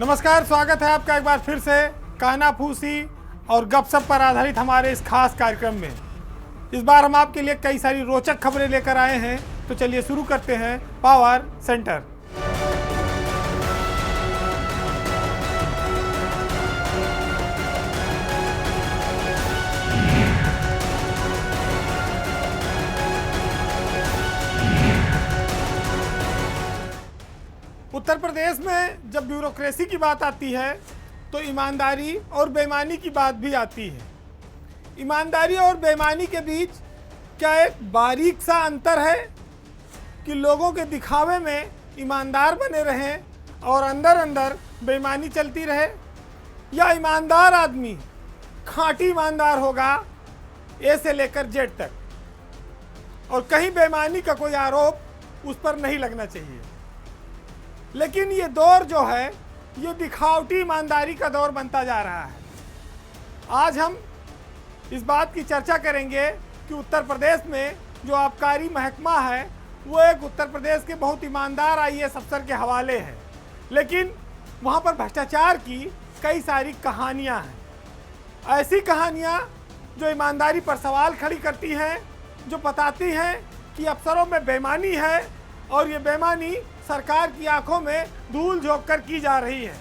नमस्कार, स्वागत है आपका एक बार फिर से कहना फूसी और गपशप पर आधारित हमारे इस खास कार्यक्रम में। इस बार हम आपके लिए कई सारी रोचक खबरें लेकर आए हैं, तो चलिए शुरू करते हैं पावर सेंटर। उत्तर प्रदेश में जब ब्यूरोक्रेसी की बात आती है तो ईमानदारी और बेईमानी की बात भी आती है। ईमानदारी और बेईमानी के बीच क्या एक बारीक सा अंतर है कि लोगों के दिखावे में ईमानदार बने रहें और अंदर अंदर बेईमानी चलती रहे, या ईमानदार आदमी खाँटी ईमानदार होगा ए से लेकर जेड तक, और कहीं बेईमानी का कोई आरोप उस पर नहीं लगना चाहिए। लेकिन ये दौर जो है ये दिखावटी ईमानदारी का दौर बनता जा रहा है। आज हम इस बात की चर्चा करेंगे कि उत्तर प्रदेश में जो आबकारी महकमा है वो एक उत्तर प्रदेश के बहुत ईमानदार आईएएस अफसर के हवाले है, लेकिन वहाँ पर भ्रष्टाचार की कई सारी कहानियाँ हैं। ऐसी कहानियाँ जो ईमानदारी पर सवाल खड़ी करती हैं, जो बताती हैं कि अफसरों में बेईमानी है और ये बेईमानी सरकार की आंखों में धूल झोंक कर की जा रही है।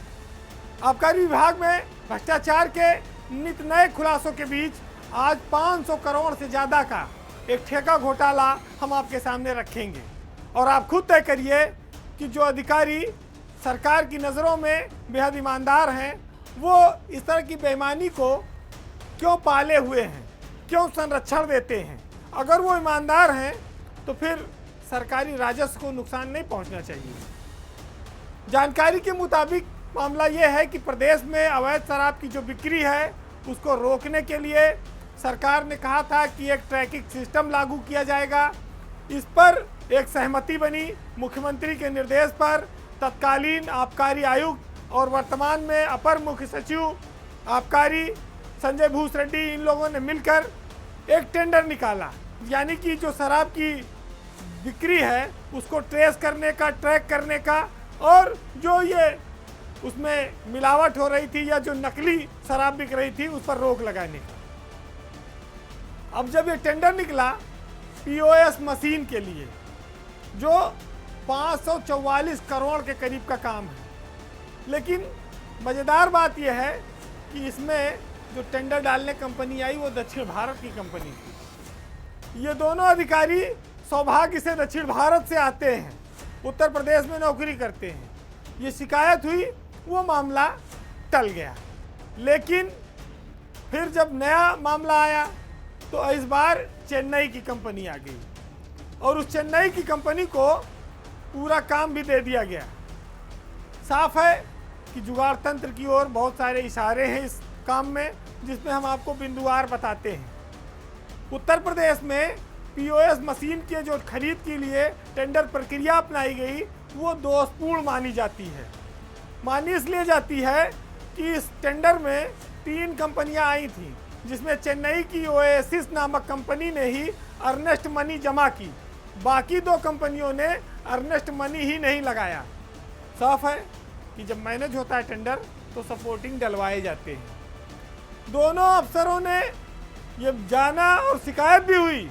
आबकारी विभाग में भ्रष्टाचार के नित नए खुलासों के बीच आज 500 करोड़ से ज़्यादा का एक ठेका घोटाला हम आपके सामने रखेंगे, और आप खुद तय करिए कि जो अधिकारी सरकार की नज़रों में बेहद ईमानदार हैं वो इस तरह की बेईमानी को क्यों पाले हुए हैं, क्यों संरक्षण देते हैं। अगर वो ईमानदार हैं तो फिर सरकारी राजस्व को नुकसान नहीं पहुंचना चाहिए। जानकारी के मुताबिक मामला यह है कि प्रदेश में अवैध शराब की जो बिक्री है उसको रोकने के लिए सरकार ने कहा था कि एक ट्रैकिंग सिस्टम लागू किया जाएगा। इस पर एक सहमति बनी। मुख्यमंत्री के निर्देश पर तत्कालीन आबकारी आयुक्त और वर्तमान में अपर मुख्य सचिव आबकारी संजय भूसरेड्डी, इन लोगों ने मिलकर एक टेंडर निकाला, यानी कि जो शराब की बिक्री है उसको ट्रेस करने का, ट्रैक करने का, और जो ये उसमें मिलावट हो रही थी या जो नकली शराब बिक रही थी उस पर रोक लगाने का। अब जब ये टेंडर निकला पीओएस मशीन के लिए, जो 544 करोड़ के करीब का काम है, लेकिन मज़ेदार बात यह है कि इसमें जो टेंडर डालने कंपनी आई वो दक्षिण भारत की कंपनी थी। ये दोनों अधिकारी सौभाग्य से दक्षिण भारत से आते हैं, उत्तर प्रदेश में नौकरी करते हैं। ये शिकायत हुई, वो मामला टल गया। लेकिन फिर जब नया मामला आया तो इस बार चेन्नई की कंपनी आ गई, और उस चेन्नई की कंपनी को पूरा काम भी दे दिया गया। साफ है कि जुगाड़ तंत्र की ओर बहुत सारे इशारे हैं इस काम में, जिसमें हम आपको बिंदुवार बताते हैं। उत्तर प्रदेश में पीओएस मशीन के जो खरीद के लिए टेंडर प्रक्रिया अपनाई गई वो दोषपूर्ण मानी जाती है। मानी इसलिए जाती है कि इस टेंडर में 3 कंपनियां आई थीं, जिसमें चेन्नई की ओएसिस नामक कंपनी ने ही अर्नेस्ट मनी जमा की, बाकी 2 कंपनियों ने अर्नेस्ट मनी ही नहीं लगाया। साफ है कि जब मैनेज होता है टेंडर तो सपोर्टिंग डलवाए जाते हैं। दोनों अफसरों ने ये जाना और शिकायत भी हुई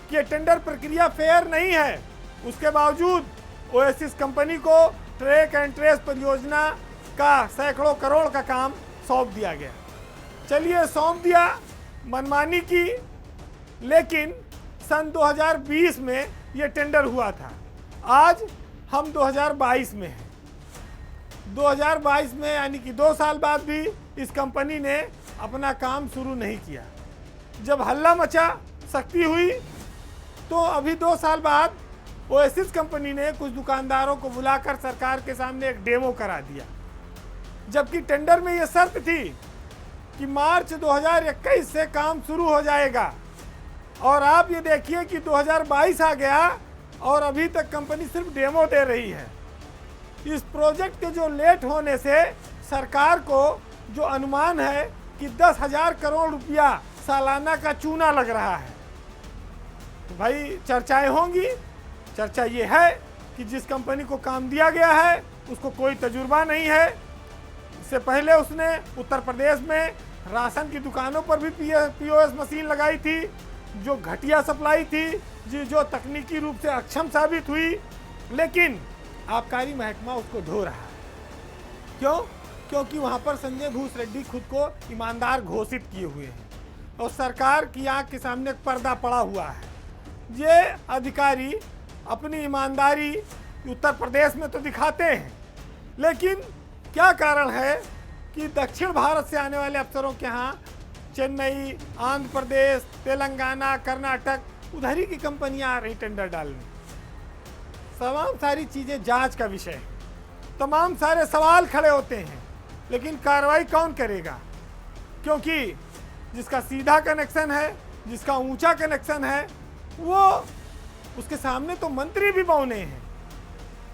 कि टेंडर प्रक्रिया फेयर नहीं है, उसके बावजूद ओएसिस कंपनी को ट्रैक एंड ट्रेस परियोजना का सैकड़ों करोड़ का काम सौंप दिया गया। चलिए, सौंप दिया, मनमानी की, लेकिन सन 2020 में ये टेंडर हुआ था। आज हम 2022 में हैं। 2022 में यानी कि 2 साल बाद भी इस कंपनी ने अपना काम शुरू नहीं किया। जब हल्ला मचा, सख्ती हुई, तो अभी 2 साल बाद ओएसिस कंपनी ने कुछ दुकानदारों को बुलाकर सरकार के सामने एक डेमो करा दिया, जबकि टेंडर में ये शर्त थी कि मार्च 2021 से काम शुरू हो जाएगा। और आप ये देखिए कि 2022 आ गया और अभी तक कंपनी सिर्फ डेमो दे रही है। इस प्रोजेक्ट के जो लेट होने से सरकार को जो अनुमान है कि 10,000 करोड़ रुपया सालाना का चूना लग रहा है। तो भाई चर्चाएं होंगी। चर्चा ये है कि जिस कंपनी को काम दिया गया है उसको कोई तजुर्बा नहीं है, इससे पहले उसने उत्तर प्रदेश में राशन की दुकानों पर भी पीओएस मशीन लगाई थी, जो घटिया सप्लाई थी, जो तकनीकी रूप से अक्षम साबित हुई, लेकिन आबकारी महकमा उसको ढो रहा है। क्यों? क्योंकि वहाँ पर संजय भूस रेड्डी खुद को ईमानदार घोषित किए हुए हैं और सरकार की आंख के सामने एक पर्दा पड़ा हुआ है। ये अधिकारी अपनी ईमानदारी उत्तर प्रदेश में तो दिखाते हैं, लेकिन क्या कारण है कि दक्षिण भारत से आने वाले अफसरों के यहाँ चेन्नई, आंध्र प्रदेश, तेलंगाना, कर्नाटक, उधर ही की कंपनियां आ रही टेंडर डालने। तमाम सारी चीज़ें जांच का विषय है, तमाम सारे सवाल खड़े होते हैं, लेकिन कार्रवाई कौन करेगा? क्योंकि जिसका सीधा कनेक्शन है, जिसका ऊंचा कनेक्शन है, वो उसके सामने तो मंत्री भी बौने हैं।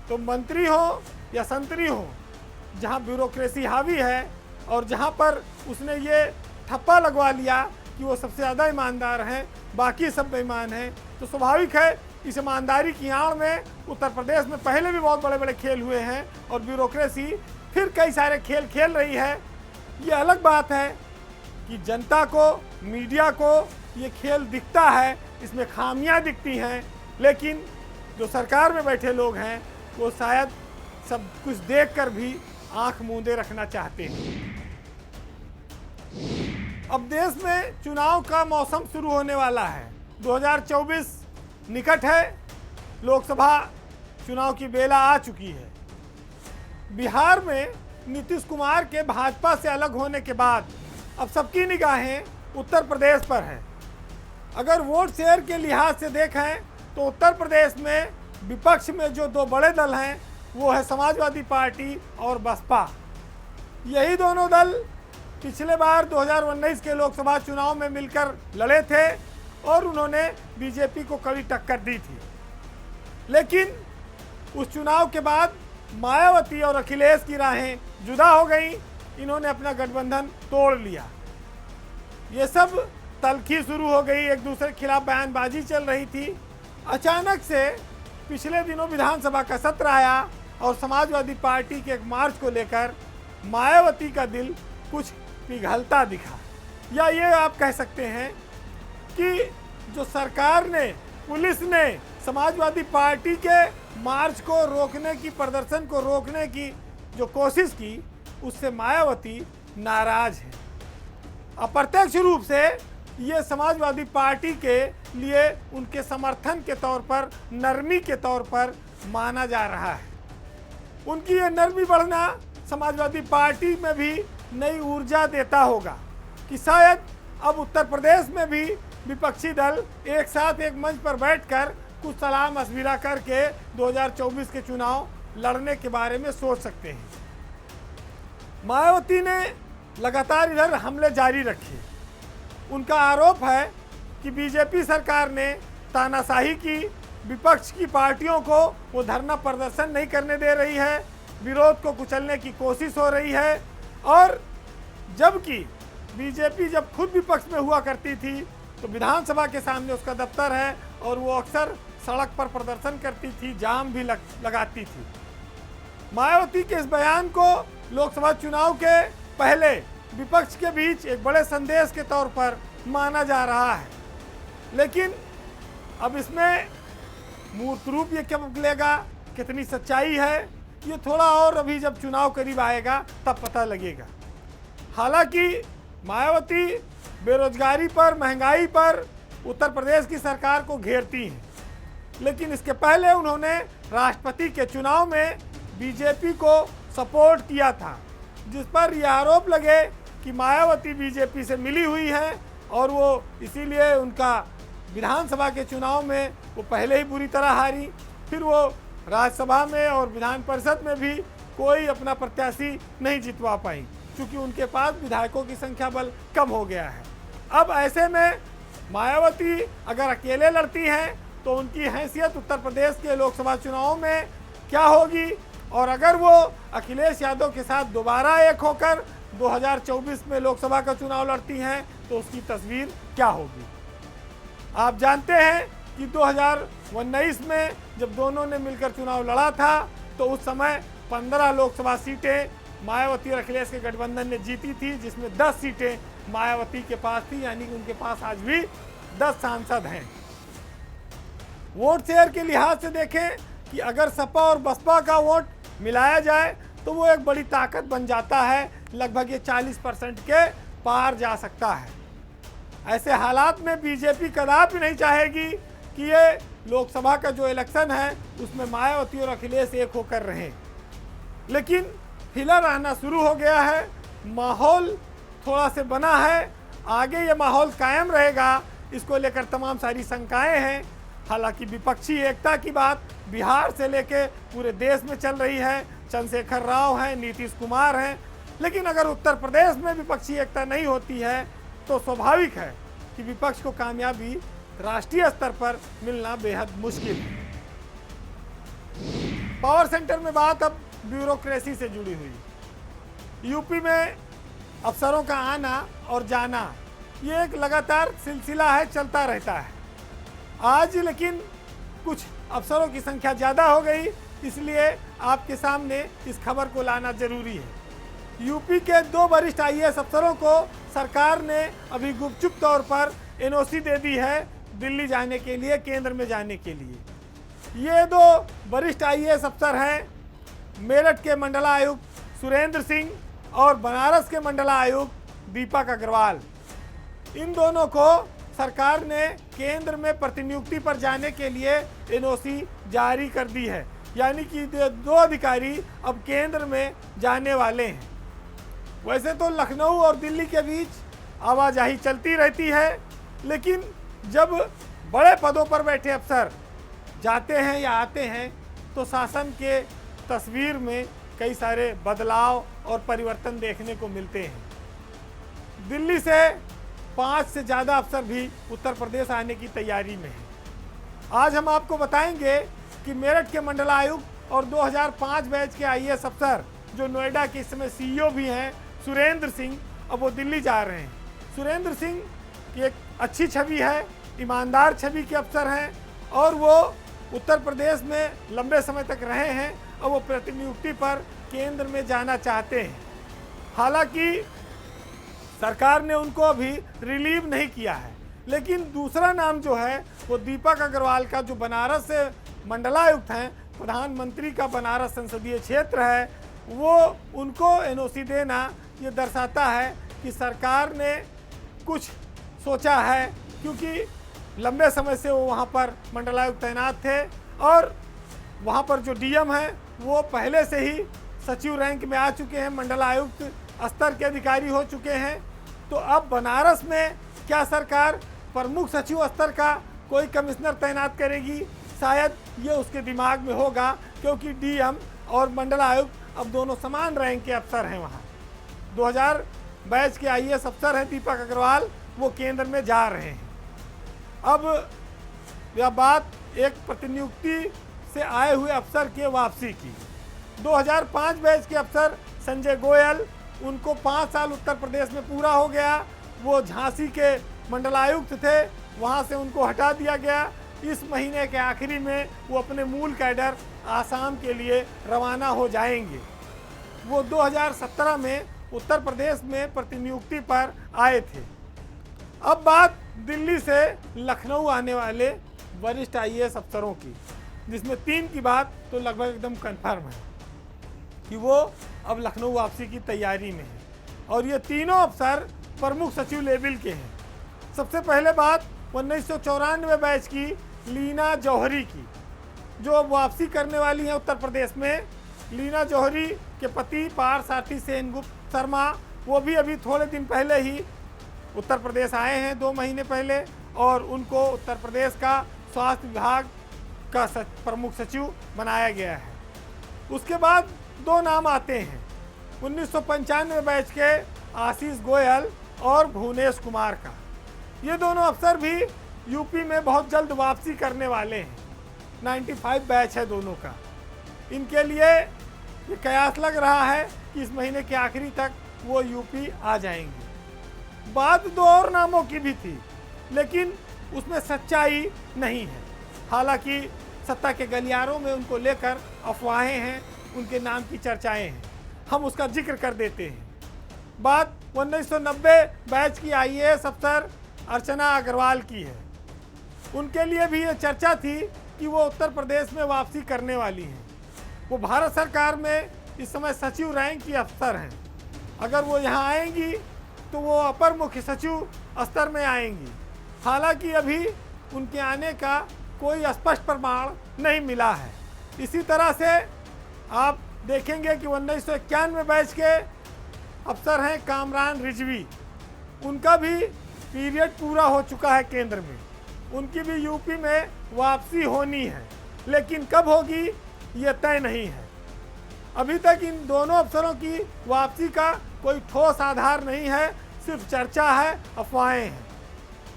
तो मंत्री हो या संतरी हो, जहाँ ब्यूरोक्रेसी हावी है और जहाँ पर उसने ये ठप्पा लगवा लिया कि वो सबसे ज़्यादा ईमानदार हैं, बाकी सब बेईमान हैं, तो स्वाभाविक है इस ईमानदारी की आड़ में उत्तर प्रदेश में पहले भी बहुत बड़े बड़े खेल हुए हैं और ब्यूरोक्रेसी फिर कई सारे खेल खेल रही है। ये अलग बात है कि जनता को, मीडिया को ये खेल दिखता है, इसमें खामियां दिखती हैं, लेकिन जो सरकार में बैठे लोग हैं वो शायद सब कुछ देखकर भी आंख मूंदे रखना चाहते हैं। अब देश में चुनाव का मौसम शुरू होने वाला है। 2024 निकट है, लोकसभा चुनाव की बेला आ चुकी है। बिहार में नीतीश कुमार के भाजपा से अलग होने के बाद अब सबकी निगाहें उत्तर प्रदेश पर हैं। अगर वोट शेयर के लिहाज से देखें तो उत्तर प्रदेश में विपक्ष में जो दो बड़े दल हैं वो है समाजवादी पार्टी और बसपा। यही दोनों दल पिछले बार 2019 के लोकसभा चुनाव में मिलकर लड़े थे और उन्होंने बीजेपी को कड़ी टक्कर दी थी, लेकिन उस चुनाव के बाद मायावती और अखिलेश की राहें जुदा हो गई। इन्होंने अपना गठबंधन तोड़ लिया। ये सब तल्खी शुरू हो गई, एक दूसरे के खिलाफ बयानबाजी चल रही थी। अचानक से पिछले दिनों विधानसभा का सत्र आया और समाजवादी पार्टी के एक मार्च को लेकर मायावती का दिल कुछ पिघलता दिखा, या ये आप कह सकते हैं कि जो सरकार ने, पुलिस ने समाजवादी पार्टी के मार्च को रोकने की, प्रदर्शन को रोकने की जो कोशिश की, उससे मायावती नाराज है। अप्रत्यक्ष रूप से ये समाजवादी पार्टी के लिए उनके समर्थन के तौर पर, नरमी के तौर पर माना जा रहा है। उनकी ये नरमी बढ़ना समाजवादी पार्टी में भी नई ऊर्जा देता होगा कि शायद अब उत्तर प्रदेश में भी विपक्षी दल एक साथ एक मंच पर बैठकर कुछ सलाह मशविरा करके 2024 के चुनाव लड़ने के बारे में सोच सकते हैं। मायावती ने लगातार इधर हमले जारी रखे। उनका आरोप है कि बीजेपी सरकार ने तानाशाही की, विपक्ष की पार्टियों को वो धरना प्रदर्शन नहीं करने दे रही है, विरोध को कुचलने की कोशिश हो रही है। और जबकि बीजेपी जब खुद विपक्ष में हुआ करती थी तो विधानसभा के सामने उसका दफ्तर है और वो अक्सर सड़क पर प्रदर्शन करती थी, जाम भी लगाती थी। मायावती के इस बयान को लोकसभा चुनाव के पहले विपक्ष के बीच एक बड़े संदेश के तौर पर माना जा रहा है, लेकिन अब इसमें मूर्त रूप ये कब निकलेगा, कितनी सच्चाई है, ये थोड़ा और अभी जब चुनाव करीब आएगा तब पता लगेगा। हालांकि मायावती बेरोजगारी पर, महंगाई पर उत्तर प्रदेश की सरकार को घेरती हैं, लेकिन इसके पहले उन्होंने राष्ट्रपति के चुनाव में बीजेपी को सपोर्ट किया था, जिस पर यह आरोप लगे कि मायावती बीजेपी से मिली हुई है और वो इसीलिए उनका विधानसभा के चुनाव में वो पहले ही बुरी तरह हारी, फिर वो राज्यसभा में और विधान परिषद में भी कोई अपना प्रत्याशी नहीं जितवा पाई, क्योंकि उनके पास विधायकों की संख्या बल कम हो गया है। अब ऐसे में मायावती अगर अकेले लड़ती हैं तो उनकी हैसियत उत्तर प्रदेश के लोकसभा चुनाव में क्या होगी, और अगर वो अखिलेश यादव के साथ दोबारा एक होकर 2024 में लोकसभा का चुनाव लड़ती हैं तो उसकी तस्वीर क्या होगी। आप जानते हैं कि 2019 में जब दोनों ने मिलकर चुनाव लड़ा था तो उस समय 15 लोकसभा सीटें मायावती और अखिलेश के गठबंधन ने जीती थी, जिसमें 10 सीटें मायावती के पास थी, यानी कि उनके पास आज भी 10 सांसद हैं। वोट शेयर के लिहाज से देखें कि अगर सपा और बसपा का वोट मिलाया जाए तो वो एक बड़ी ताकत बन जाता है, लगभग ये 40% के पार जा सकता है। ऐसे हालात में बीजेपी कदापि नहीं चाहेगी कि ये लोकसभा का जो इलेक्शन है उसमें मायावती और अखिलेश एक होकर रहें, लेकिन हिलर आना शुरू हो गया है, माहौल थोड़ा से बना है। आगे ये माहौल कायम रहेगा, इसको लेकर तमाम सारी शंकाएं हैं। हालांकि विपक्षी एकता की बात बिहार से लेके पूरे देश में चल रही है, चंद्रशेखर राव हैं, नीतीश कुमार हैं, लेकिन अगर उत्तर प्रदेश में विपक्षी एकता नहीं होती है तो स्वाभाविक है कि विपक्ष को कामयाबी राष्ट्रीय स्तर पर मिलना बेहद मुश्किल है। पावर सेंटर में बात अब ब्यूरोक्रेसी से जुड़ी हुई। यूपी में अफसरों का आना और जाना ये एक लगातार सिलसिला है, चलता रहता है। आज लेकिन कुछ अफसरों की संख्या ज़्यादा हो गई, इसलिए आपके सामने इस खबर को लाना जरूरी है। यूपी के 2 वरिष्ठ आईएएस अफसरों को सरकार ने अभी गुपचुप तौर पर एनओसी दे दी है दिल्ली जाने के लिए, केंद्र में जाने के लिए। ये 2 वरिष्ठ आईएएस अफसर हैं, मेरठ के मंडलायुक्त सुरेंद्र सिंह और बनारस के मंडलायुक्त दीपक अग्रवाल। इन दोनों को सरकार ने केंद्र में प्रतिनियुक्ति पर जाने के लिए एनओसी जारी कर दी है, यानी कि 2 अधिकारी अब केंद्र में जाने वाले हैं। वैसे तो लखनऊ और दिल्ली के बीच आवाजाही चलती रहती है, लेकिन जब बड़े पदों पर बैठे अफसर जाते हैं या आते हैं तो शासन के तस्वीर में कई सारे बदलाव और परिवर्तन देखने को मिलते हैं। दिल्ली से 5 से ज़्यादा अफसर भी उत्तर प्रदेश आने की तैयारी में हैं। आज हम आपको बताएंगे कि मेरठ के मंडलायुक्त और 2005 बैच के आईएएस अफसर जो नोएडा के इस समय सीईओ भी हैं, सुरेंद्र सिंह, अब वो दिल्ली जा रहे हैं। सुरेंद्र सिंह की एक अच्छी छवि है, ईमानदार छवि के अफसर हैं और वो उत्तर प्रदेश में लंबे समय तक रहे हैं और वो प्रतिनियुक्ति पर केंद्र में जाना चाहते हैं। हालांकि सरकार ने उनको अभी रिलीव नहीं किया है, लेकिन दूसरा नाम जो है वो दीपक अग्रवाल का, जो बनारस से मंडलायुक्त हैं, प्रधानमंत्री का बनारस संसदीय क्षेत्र है, वो उनको एनओसी देना ये दर्शाता है कि सरकार ने कुछ सोचा है, क्योंकि लंबे समय से वो वहाँ पर मंडलायुक्त तैनात थे और वहाँ पर जो डीएम हैं वो पहले से ही सचिव रैंक में आ चुके हैं, मंडलायुक्त स्तर के अधिकारी हो चुके हैं। तो अब बनारस में क्या सरकार प्रमुख सचिव स्तर का कोई कमिश्नर तैनात करेगी? शायद ये उसके दिमाग में होगा, क्योंकि डीएम और मंडलायुक्त अब दोनों समान रैंक के अफसर हैं। वहाँ 2000 बैच के आईएएस अफसर हैं दीपक अग्रवाल, वो केंद्र में जा रहे हैं। अब यह बात एक प्रतिनियुक्ति से आए हुए अफसर के वापसी की। 2005 बैच के अफसर संजय गोयल, उनको 5 साल उत्तर प्रदेश में पूरा हो गया। वो झांसी के मंडलायुक्त थे, वहाँ से उनको हटा दिया गया। इस महीने के आखिरी में वो अपने मूल कैडर आसाम के लिए रवाना हो जाएंगे। वो 2017 में उत्तर प्रदेश में प्रतिनियुक्ति पर आए थे। अब बात दिल्ली से लखनऊ आने वाले वरिष्ठ आईएएस अफसरों की, जिसमें 3 की बात तो लगभग एकदम कन्फर्म है कि वो अब लखनऊ वापसी की तैयारी में है और ये तीनों अफसर प्रमुख सचिव लेवल के हैं। सबसे पहले बात 1994 बैच की लीना जौहरी की, जो वापसी करने वाली हैं उत्तर प्रदेश में। लीना जौहरी के पति पार्थसारथी सेनगुप्त शर्मा, वो भी अभी थोड़े दिन पहले ही उत्तर प्रदेश आए हैं, 2 महीने पहले, और उनको उत्तर प्रदेश का स्वास्थ्य विभाग का प्रमुख सचिव बनाया गया है। उसके बाद 2 नाम आते हैं 1995 बैच के आशीष गोयल और भुवनेश कुमार का। ये दोनों अफसर भी यूपी में बहुत जल्द वापसी करने वाले हैं। 95 बैच है दोनों का। इनके लिए ये कयास लग रहा है कि इस महीने के आखिरी तक वो यूपी आ जाएंगे। बात 2 और नामों की भी थी, लेकिन उसमें सच्चाई नहीं है। हालांकि सत्ता के गलियारों में उनको लेकर अफवाहें हैं, उनके नाम की चर्चाएं हैं। हम उसका जिक्र कर देते हैं। बात 1990 बैच की आईएएस अफसर अर्चना अग्रवाल की है। उनके लिए भी ये चर्चा थी कि वो उत्तर प्रदेश में वापसी करने वाली हैं। वो भारत सरकार में इस समय सचिव रैंक की अफसर हैं। अगर वो यहाँ आएंगी तो वो अपर मुख्य सचिव स्तर में आएंगी। हालांकि अभी उनके आने का कोई स्पष्ट प्रमाण नहीं मिला है। इसी तरह से आप देखेंगे कि 1991 बैच के अफसर हैं कामरान रिजवी, उनका भी पीरियड पूरा हो चुका है केंद्र में। उनकी भी यूपी में वापसी होनी है, लेकिन कब होगी ये तय नहीं है। अभी तक इन दोनों अफसरों की वापसी का कोई ठोस आधार नहीं है, सिर्फ चर्चा है, अफवाहें हैं।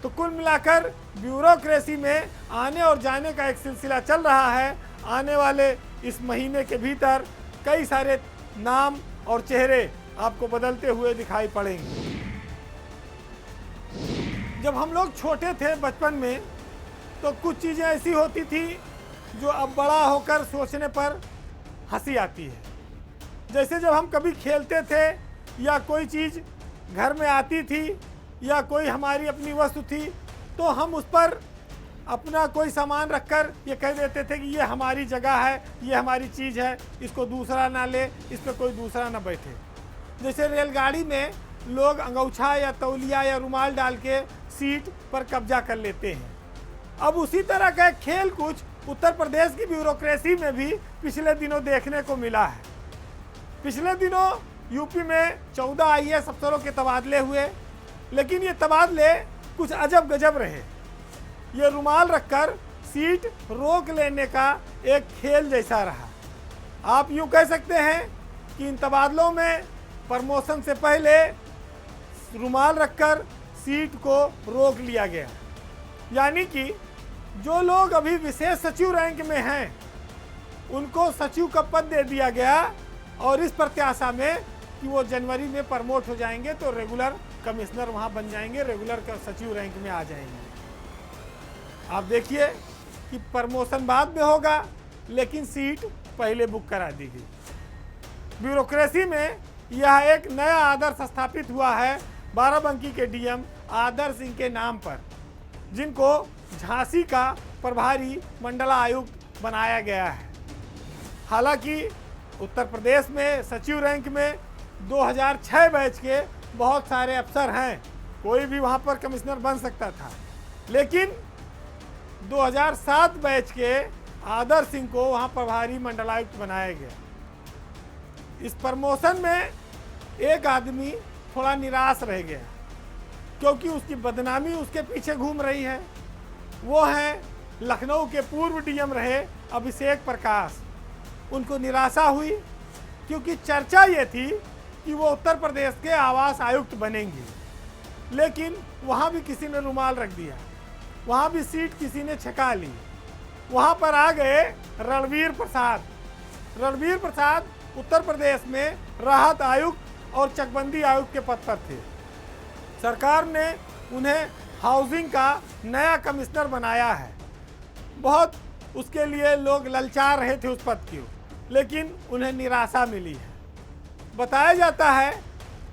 तो कुल मिलाकर ब्यूरोक्रेसी में आने और जाने का एक सिलसिला चल रहा है। आने वाले इस महीने के भीतर कई सारे नाम और चेहरे आपको बदलते हुए दिखाई पड़ेंगे। जब हम लोग छोटे थे बचपन में तो कुछ चीज़ें ऐसी होती थी जो अब बड़ा होकर सोचने पर हंसी आती है। जैसे जब हम कभी खेलते थे या कोई चीज़ घर में आती थी या कोई हमारी अपनी वस्तु थी तो हम उस पर अपना कोई सामान रखकर ये कह देते थे कि ये हमारी जगह है, ये हमारी चीज़ है, इसको दूसरा ना ले, इस पर कोई दूसरा ना बैठे। जैसे रेलगाड़ी में लोग अंगूछा या तौलिया या रुमाल डाल के सीट पर कब्जा कर लेते हैं। अब उसी तरह का खेल कुछ उत्तर प्रदेश की ब्यूरोक्रेसी में भी पिछले दिनों देखने को मिला है। पिछले दिनों यूपी में 14 आईएएस अफसरों के तबादले हुए, लेकिन ये तबादले कुछ अजब गजब रहे। ये रुमाल रखकर सीट रोक लेने का एक खेल जैसा रहा। आप यूँ कह सकते हैं कि इन तबादलों में प्रमोशन से पहले रुमाल रखकर सीट को रोक लिया गया। यानी कि जो लोग अभी विशेष सचिव रैंक में हैं उनको सचिव का पद दे दिया गया और इस प्रत्याशा में कि वो जनवरी में प्रमोट हो जाएंगे तो रेगुलर कमिश्नर वहाँ बन जाएंगे, रेगुलर सचिव रैंक में आ जाएंगे। आप देखिए कि प्रमोशन बाद में होगा, लेकिन सीट पहले बुक करा दी गई। ब्यूरोक्रेसी में यह एक नया आदर्श स्थापित हुआ है बाराबंकी के डीएम आदर सिंह के नाम पर, जिनको झांसी का प्रभारी मंडलायुक्त बनाया गया है। हालांकि उत्तर प्रदेश में सचिव रैंक में 2006 बैच के बहुत सारे अफसर हैं, कोई भी वहां पर कमिश्नर बन सकता था, लेकिन 2007 बैच के आदर सिंह को वहां प्रभारी मंडलायुक्त बनाया गया। इस प्रमोशन में एक आदमी थोड़ा निराश रह गया क्योंकि उसकी बदनामी उसके पीछे घूम रही है। वो हैं लखनऊ के पूर्व डीएम रहे अभिषेक प्रकाश। उनको निराशा हुई क्योंकि चर्चा ये थी कि वो उत्तर प्रदेश के आवास आयुक्त बनेंगे, लेकिन वहाँ भी किसी ने रुमाल रख दिया, वहाँ भी सीट किसी ने छका ली। वहाँ पर आ गए रणवीर प्रसाद। रणवीर प्रसाद उत्तर प्रदेश में राहत आयुक्त और चकबंदी आयुक्त के पद पर थे। सरकार ने उन्हें हाउसिंग का नया कमिश्नर बनाया है। बहुत उसके लिए लोग ललचा रहे थे उस पद की, लेकिन उन्हें निराशा मिली है। बताया जाता है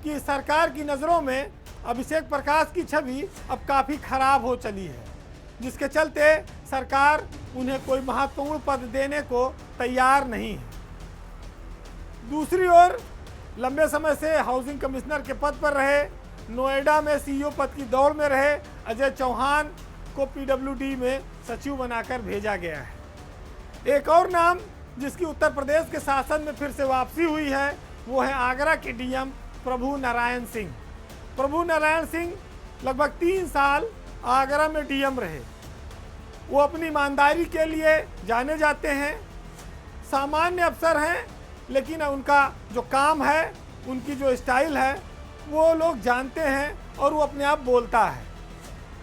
कि सरकार की नज़रों में अभिषेक प्रकाश की छवि अब काफ़ी खराब हो चली है, जिसके चलते सरकार उन्हें कोई महत्वपूर्ण पद देने को तैयार नहीं है। दूसरी ओर लंबे समय से हाउसिंग कमिश्नर के पद पर रहे, नोएडा में सीईओ पद की दौड़ में रहे अजय चौहान को पीडब्ल्यूडी में सचिव बनाकर भेजा गया है। एक और नाम जिसकी उत्तर प्रदेश के शासन में फिर से वापसी हुई है वो है आगरा के डीएम प्रभु नारायण सिंह। प्रभु नारायण सिंह लगभग 3 साल आगरा में डीएम रहे। वो अपनी ईमानदारी के लिए जाने जाते हैं। सामान्य अफसर हैं, लेकिन उनका जो काम है, उनकी जो स्टाइल है, वो लोग जानते हैं और वो अपने आप बोलता है।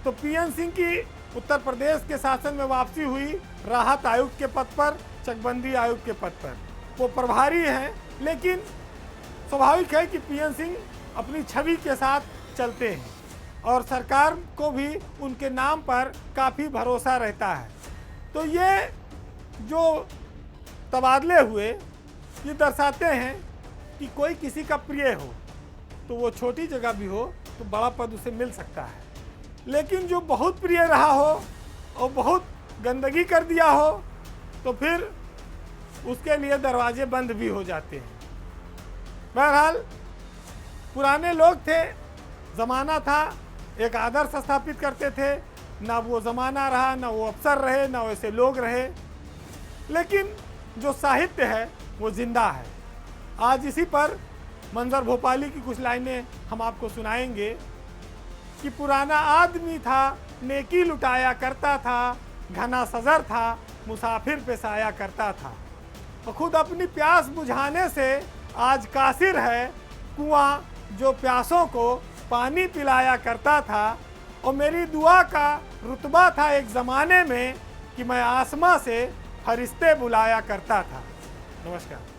तो पीएन सिंह की उत्तर प्रदेश के शासन में वापसी हुई राहत आयुक्त के पद पर, चकबंदी आयुक्त के पद पर। वो प्रभारी हैं, लेकिन स्वाभाविक है कि पीएन सिंह अपनी छवि के साथ चलते हैं और सरकार को भी उनके नाम पर काफ़ी भरोसा रहता है। तो ये जो तबादले हुए ये दर्शाते हैं कि कोई किसी का प्रिय हो तो वो छोटी जगह भी हो तो बड़ा पद उसे मिल सकता है, लेकिन जो बहुत प्रिय रहा हो और बहुत गंदगी कर दिया हो तो फिर उसके लिए दरवाजे बंद भी हो जाते हैं। बहरहाल पुराने लोग थे, ज़माना था, एक आदर्श स्थापित करते थे, ना वो ज़माना रहा, ना वो अफसर रहे, ना वैसे लोग रहे, लेकिन जो साहित्य है वो जिंदा है। आज इसी पर मंजर भोपाली की कुछ लाइनें हम आपको सुनाएंगे कि पुराना आदमी था, नेकी लुटाया करता था, घना सजर था, मुसाफिर पे साया करता था, और खुद अपनी प्यास बुझाने से आज कासिर है, कुआं जो प्यासों को पानी पिलाया करता था, और मेरी दुआ का रुतबा था एक ज़माने में कि मैं आसमां से फरिश्ते बुलाया करता था। नमस्कार।